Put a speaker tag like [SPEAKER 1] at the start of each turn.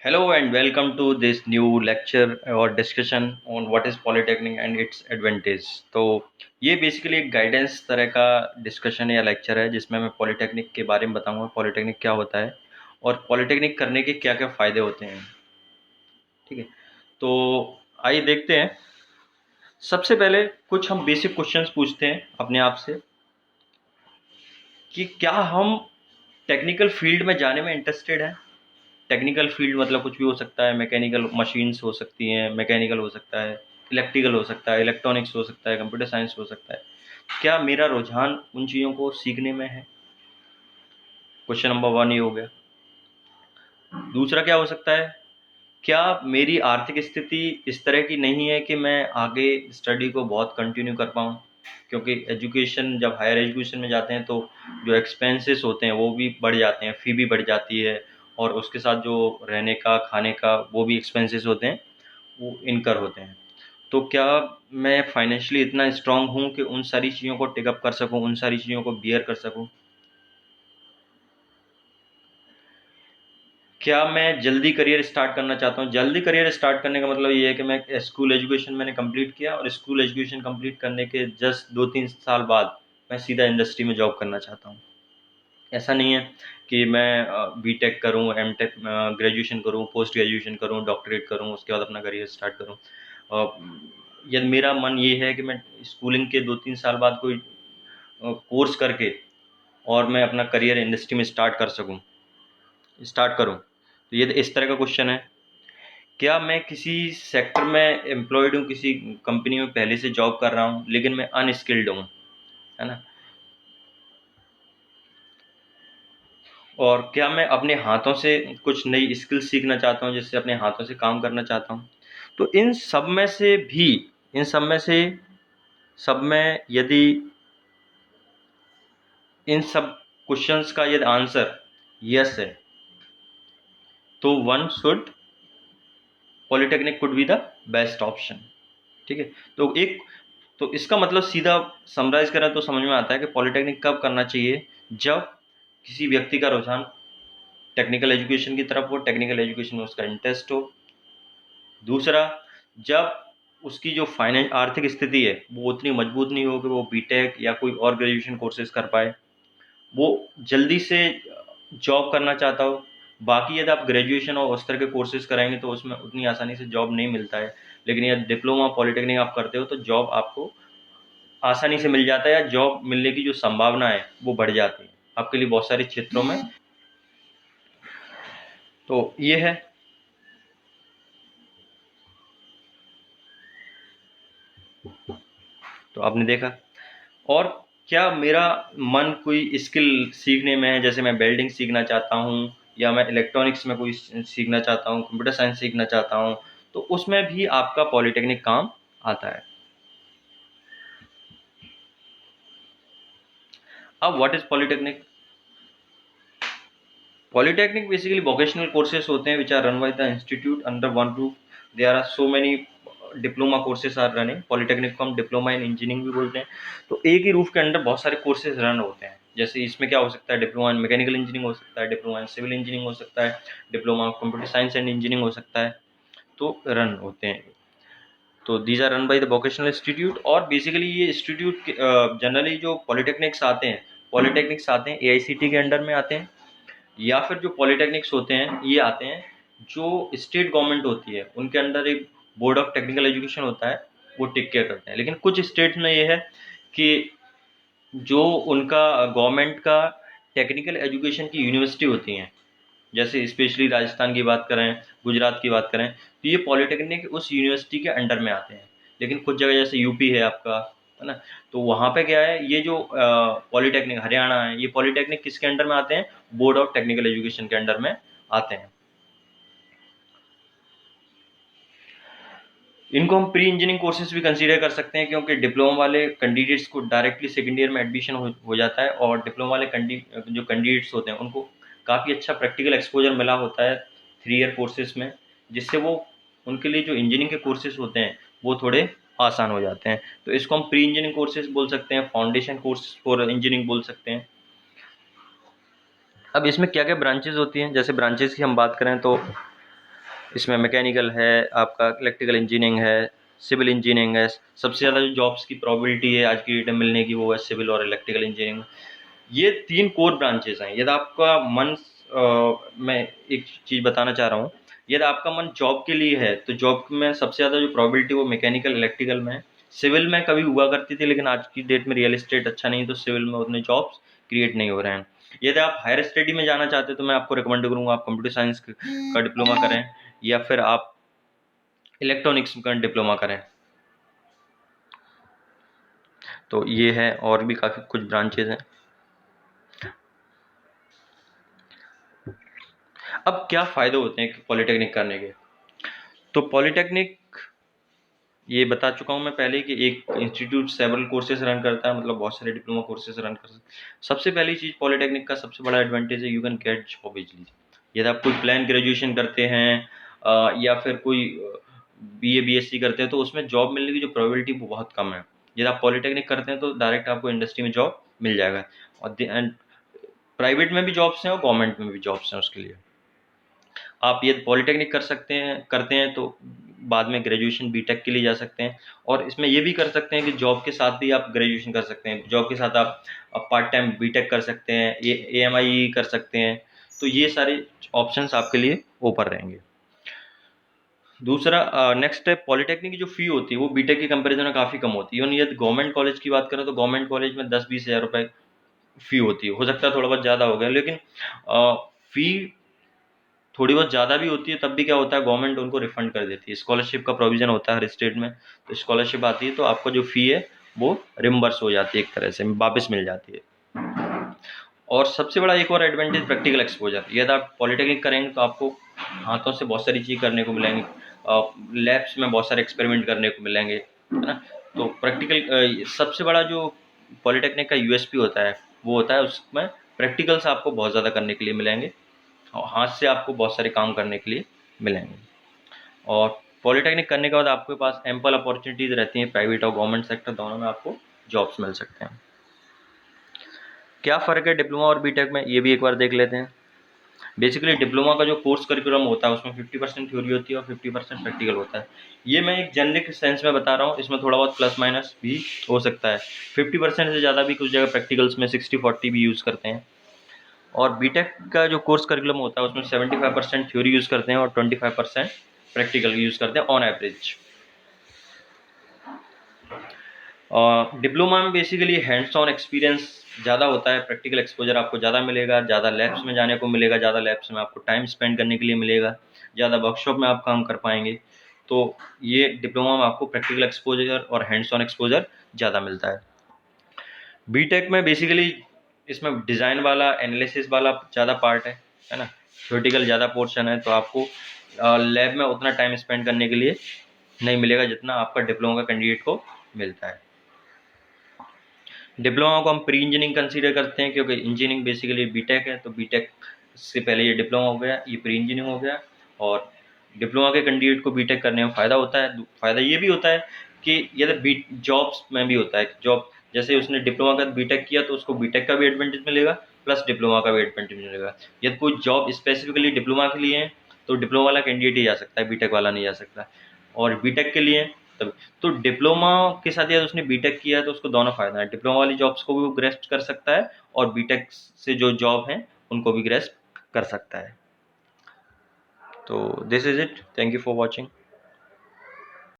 [SPEAKER 1] Hello and welcome to this new lecture or discussion on what is polytechnic and its advantage। तो ये basically एक guidance तरह का discussion या lecture है जिसमें मैं पॉलिटेक्निक के बारे में बताऊंगा पॉलिटेक्निक क्या होता है और पॉलिटेक्निक करने के क्या क्या फ़ायदे होते हैं। ठीक है, तो आइए देखते हैं। सबसे पहले कुछ हम बेसिक क्वेश्चंस पूछते हैं अपने आप से कि क्या हम टेक्निकल फील्ड में जाने में इंटरेस्टेड हैं। टेक्निकल फील्ड मतलब कुछ भी हो सकता है, मैकेनिकल मशीन्स हो सकती हैं, मैकेनिकल हो सकता है, इलेक्ट्रिकल हो सकता है, इलेक्ट्रॉनिक्स हो सकता है, कंप्यूटर साइंस हो सकता है। क्या मेरा रुझान उन चीज़ों को सीखने में है? क्वेश्चन नंबर वन ये हो गया। दूसरा क्या हो सकता है, क्या मेरी आर्थिक स्थिति इस तरह की नहीं है कि मैं आगे स्टडी को बहुत कंटिन्यू कर पाऊँ, क्योंकि एजुकेशन जब हायर एजुकेशन में जाते हैं तो जो एक्सपेंसेस होते हैं वो भी बढ़ जाते हैं, फ़ी भी बढ़ जाती है और उसके साथ जो रहने का खाने का वो भी एक्सपेंसेस होते हैं, वो इनकर होते हैं। तो क्या मैं फाइनेंशियली इतना स्ट्रांग हूँ कि उन सारी चीज़ों को टेकअप कर सकूँ, उन सारी चीज़ों को बियर कर सकूँ? क्या मैं जल्दी करियर स्टार्ट करना चाहता हूँ? जल्दी करियर स्टार्ट करने का मतलब ये है कि मैं स्कूल एजुकेशन मैंने कंप्लीट किया और स्कूल एजुकेशन कंप्लीट करने के जस्ट 2-3 साल बाद मैं सीधा इंडस्ट्री में जॉब करना चाहता हूँ। ऐसा नहीं है कि मैं बीटेक करूँ, एमटेक ग्रेजुएशन करूँ, पोस्ट ग्रेजुएशन करूँ, डॉक्टरेट करूँ, उसके बाद अपना करियर स्टार्ट करूँ। यदि मेरा मन ये है कि मैं स्कूलिंग के 2-3 साल बाद कोई कोर्स करके और मैं अपना करियर इंडस्ट्री में स्टार्ट करूँ, तो ये इस तरह का क्वेश्चन है। क्या मैं किसी सेक्टर में एम्प्लॉयड हूँ, किसी कंपनी में पहले से जॉब कर रहा हूँ लेकिन मैं अनस्किल्ड हूँ, है ना? और क्या मैं अपने हाथों से कुछ नई स्किल सीखना चाहता हूँ, जिससे अपने हाथों से काम करना चाहता हूँ? तो इन सब में यदि इन सब क्वेश्चंस का यदि आंसर यस है तो one should polytechnic could be the best option. ठीक है, तो इसका मतलब सीधा समराइज करें तो समझ में आता है कि पॉलिटेक्निक कब करना चाहिए, जब किसी व्यक्ति का रुझान टेक्निकल एजुकेशन की तरफ हो, टेक्निकल एजुकेशन में उसका इंटरेस्ट हो। दूसरा, जब उसकी जो फाइनेंस आर्थिक स्थिति है वो उतनी मजबूत नहीं हो कि वो बीटेक या कोई और ग्रेजुएशन कोर्सेज कर पाए, वो जल्दी से जॉब करना चाहता हो। बाकी यदि आप ग्रेजुएशन और उस तरह के कोर्सेज कराएंगे तो उसमें उतनी आसानी से जॉब नहीं मिलता है, लेकिन यदि डिप्लोमा पॉलिटेक्निक आप करते हो तो जॉब आपको आसानी से मिल जाता है, या जॉब मिलने की जो संभावना है वो बढ़ जाती है आपके लिए बहुत सारे क्षेत्रों में। तो ये है। तो आपने देखा। और क्या मेरा मन कोई स्किल सीखने में है, जैसे मैं वेल्डिंग सीखना चाहता हूँ या मैं इलेक्ट्रॉनिक्स में कोई सीखना चाहता हूँ, कंप्यूटर साइंस सीखना चाहता हूँ, तो उसमें भी आपका पॉलिटेक्निक काम आता है। अब what is polytechnic? Polytechnic basically vocational courses होते हैं which are run by the institute under one roof. There are so many diploma courses are running. Polytechnic को हम डिप्लोमा इन इंजीनियरिंग भी बोलते हैं। तो एक ही रूफ के अंडर बहुत सारे कोर्सेज रन होते हैं। जैसे इसमें क्या हो सकता है, डिप्लोमा इन मैकेनिकल इंजीनियरिंग हो सकता है, डिप्लोमा इन सिविल इंजीनियरिंग हो सकता है, diploma computer science and engineering हो सकता है, तो रन होते हैं। तो these are run by the vocational institute. और बेसिकली ये इंस्टीट्यूट जनरली जो पॉलिटेक्निक्स आते हैं एआईसीटी के अंडर में आते हैं, या फिर जो पॉलिटेक्निक्स होते हैं ये आते हैं जो स्टेट गवर्नमेंट होती है उनके अंडर एक बोर्ड ऑफ टेक्निकल एजुकेशन होता है, वो टेक केयर करते हैं। लेकिन कुछ स्टेट में ये है कि जो उनका गवर्नमेंट का टेक्निकल एजुकेशन की यूनिवर्सिटी होती हैं, जैसे स्पेशली राजस्थान की बात करें, गुजरात की बात करें, तो ये पॉलिटेक्निक उस यूनिवर्सिटी के अंडर में आते हैं। लेकिन कुछ जगह जैसे यूपी है आपका, है ना, तो वहाँ पे क्या है, ये जो पॉलिटेक्निक हरियाणा है, ये पॉलिटेक्निक किसके अंडर में आते हैं? बोर्ड ऑफ टेक्निकल एजुकेशन के अंडर में आते हैं। इनको हम प्री इंजीनियरिंग कोर्सेज भी कंसीडर कर सकते हैं, क्योंकि डिप्लोमा वाले कैंडिडेट्स को डायरेक्टली सेकेंड ईयर में एडमिशन हो जाता है, और डिप्लोमा वाले जो कैंडिडेट्स होते हैं उनको काफ़ी अच्छा प्रैक्टिकल एक्सपोजर मिला होता है 3 ईयर कोर्सेज में, जिससे वो उनके लिए जो इंजीनियरिंग के कोर्सेज होते हैं वो थोड़े आसान हो जाते हैं। तो इसको हम प्री इंजीनियरिंग कोर्सेज बोल सकते हैं, फाउंडेशन कोर्स फॉर इंजीनियरिंग बोल सकते हैं। अब इसमें क्या क्या ब्रांचेज होती हैं, जैसे ब्रांचेज की हम बात करें तो इसमें मैकेनिकल है, आपका इलेक्ट्रिकल इंजीनियरिंग है, सिविल इंजीनियरिंग है। सबसे ज़्यादा जो जॉब्स की प्रोबेबिलिटी है आज की डेट में मिलने की वो है सिविल और इलेक्ट्रिकल इंजीनियरिंग। ये 3 कोर ब्रांचेस हैं। यदि आपका मन मैं एक चीज़ बताना चाह रहा हूँ, यदि आपका मन जॉब के लिए है तो जॉब में सबसे ज़्यादा जो प्रोबेबिलिटी वो मैकेनिकल इलेक्ट्रिकल में है। सिविल में कभी हुआ करती थी, लेकिन आज की डेट में रियल एस्टेट अच्छा नहीं है तो सिविल में उतने जॉब्स क्रिएट नहीं हो रहे हैं। यदि आप हायर स्टडी में जाना चाहते हैं तो मैं आपको रिकमेंड करूँगा आप कंप्यूटर साइंस का डिप्लोमा करें, या फिर आप इलेक्ट्रॉनिक्स का डिप्लोमा करें। तो ये है, और भी काफ़ी कुछ ब्रांचेज हैं। अब क्या फ़ायदे होते हैं पॉलिटेक्निक करने के? तो पॉलिटेक्निक, ये बता चुका हूँ मैं पहले कि एक इंस्टीट्यूट सेवरल कोर्सेज रन करता है, मतलब बहुत सारे डिप्लोमा कोर्सेज रन कर सकते हैं। सबसे पहली चीज़ पॉलिटेक्निक का सबसे बड़ा एडवांटेज है, you can get job easily. यदि आप कोई प्लान ग्रेजुएशन करते हैं या फिर कोई बीए बीएससी करते हैं तो उसमें जॉब मिलने की जो प्रोबेबिलिटी वो बहुत कम है। यदि आप पॉलिटेक्निक करते हैं तो डायरेक्ट आपको इंडस्ट्री में जॉब मिल जाएगा, और प्राइवेट में भी जॉब्स हैं और गवर्नमेंट में भी जॉब्स हैं उसके लिए। आप ये पॉलिटेक्निक करते हैं तो बाद में ग्रेजुएशन बीटेक के लिए जा सकते हैं, और इसमें ये भी कर सकते हैं कि जॉब के साथ भी आप ग्रेजुएशन कर सकते हैं। जॉब के साथ आप पार्ट टाइम बीटेक कर सकते हैं, एएमआई कर सकते हैं। तो ये सारे ऑप्शंस आपके लिए ओपन रहेंगे। दूसरा नेक्स्ट है, पॉलिटेक्निक की जो फ़ी होती है वो बीटेक के कंपैरिजन में काफ़ी कम होती है। यदि गवर्नमेंट कॉलेज की बात करें तो गवर्नमेंट कॉलेज में 10-20 हज़ार रुपये फ़ी होती है। हो सकता है थोड़ा बहुत ज़्यादा हो गया, लेकिन फ़ी थोड़ी बहुत ज़्यादा भी होती है तब भी क्या होता है, गवर्नमेंट उनको रिफंड कर देती है। स्कॉलरशिप का प्रोविज़न होता है हर स्टेट में, तो स्कॉलरशिप आती है तो आपका जो फ़ी है वो रिम्बर्स हो जाती है, एक तरह से वापस मिल जाती है। और सबसे बड़ा एक और एडवांटेज प्रैक्टिकल एक्सपोजर। यदि आप पॉलिटेक्निक करेंगे तो आपको हाथों से बहुत सारी चीज़ करने को मिलेंगी, लैब्स में बहुत सारे एक्सपेरिमेंट करने को मिलेंगे, है ना। तो प्रैक्टिकल सबसे बड़ा जो पॉलिटेक्निक का यूएसपी होता है वो होता है उसमें प्रैक्टिकल्स आपको बहुत ज़्यादा करने के लिए मिलेंगे, और हाथ से आपको बहुत सारे काम करने के लिए मिलेंगे। और पॉलिटेक्निक करने के बाद आपके पास एम्पल अपॉर्चुनिटीज़ रहती हैं, प्राइवेट और गवर्नमेंट सेक्टर दोनों में आपको जॉब्स मिल सकते हैं। क्या फ़र्क है डिप्लोमा और बीटेक में, ये भी एक बार देख लेते हैं। बेसिकली डिप्लोमा का जो कोर्स करिकुलम होता है उसमें 50% थ्योरी होती है और 50% प्रैक्टिकल होता है। ये मैं एक जेनरिक सेंस में बता रहा हूँ, इसमें थोड़ा बहुत प्लस माइनस भी हो सकता है। 50% से ज़्यादा भी कुछ जगह प्रैक्टिकल्स में 60-40 भी यूज़ करते हैं। और बीटेक का जो कोर्स करिकुलम होता है उसमें 75% थ्योरी यूज़ करते हैं और 25% प्रैक्टिकल यूज़ करते हैं ऑन एवरेज। और डिप्लोमा में बेसिकली हैंड्स ऑन एक्सपीरियंस ज़्यादा होता है, प्रैक्टिकल एक्सपोजर आपको ज़्यादा मिलेगा, ज़्यादा लैब्स में जाने को मिलेगा, ज़्यादा लैब्स में आपको टाइम स्पेंड करने के लिए मिलेगा, ज़्यादा वर्कशॉप में आप काम कर पाएंगे। तो ये डिप्लोमा में आपको प्रैक्टिकल एक्सपोजर और हैंड्स ऑन एक्सपोजर ज़्यादा मिलता है। बीटेक में बेसिकली इसमें डिज़ाइन वाला, एनालिसिस वाला ज़्यादा पार्ट है ना। थ्योरेटिकल ज़्यादा पोर्शन है, तो आपको लैब में उतना टाइम स्पेंड करने के लिए नहीं मिलेगा जितना आपका डिप्लोमा का कैंडिडेट को मिलता है। डिप्लोमा को हम प्री इंजीनियरिंग कंसीडर करते हैं, क्योंकि इंजीनियरिंग बेसिकली बीटेक है, तो बीटेक से पहले ये डिप्लोमा हो गया, ये प्री इंजीनियरिंग हो गया। और डिप्लोमा के कैंडिडेट को बीटेक करने में फ़ायदा होता है। फ़ायदा ये भी होता है कि यदि बी जॉब्स में भी होता है, जॉब जैसे उसने डिप्लोमा का बीटेक किया तो उसको बीटेक का भी एडवांटेज मिलेगा प्लस डिप्लोमा का भी एडवांटेज मिलेगा। यदि कोई जॉब स्पेसिफिकली डिप्लोमा के लिए है तो डिप्लोमा वाला कैंडिडेट ही जा सकता है, बीटेक वाला नहीं जा सकता। और बीटेक के लिए तब, तो डिप्लोमा के साथ यदि उसने बीटेक किया है तो उसको दोनों फायदा है, डिप्लोमा वाली जॉब्स को भी वो ग्रेस्प कर सकता है और बीटेक से जो जॉब हैं उनको भी ग्रेस्प कर सकता है। तो this is it, thank you for watching.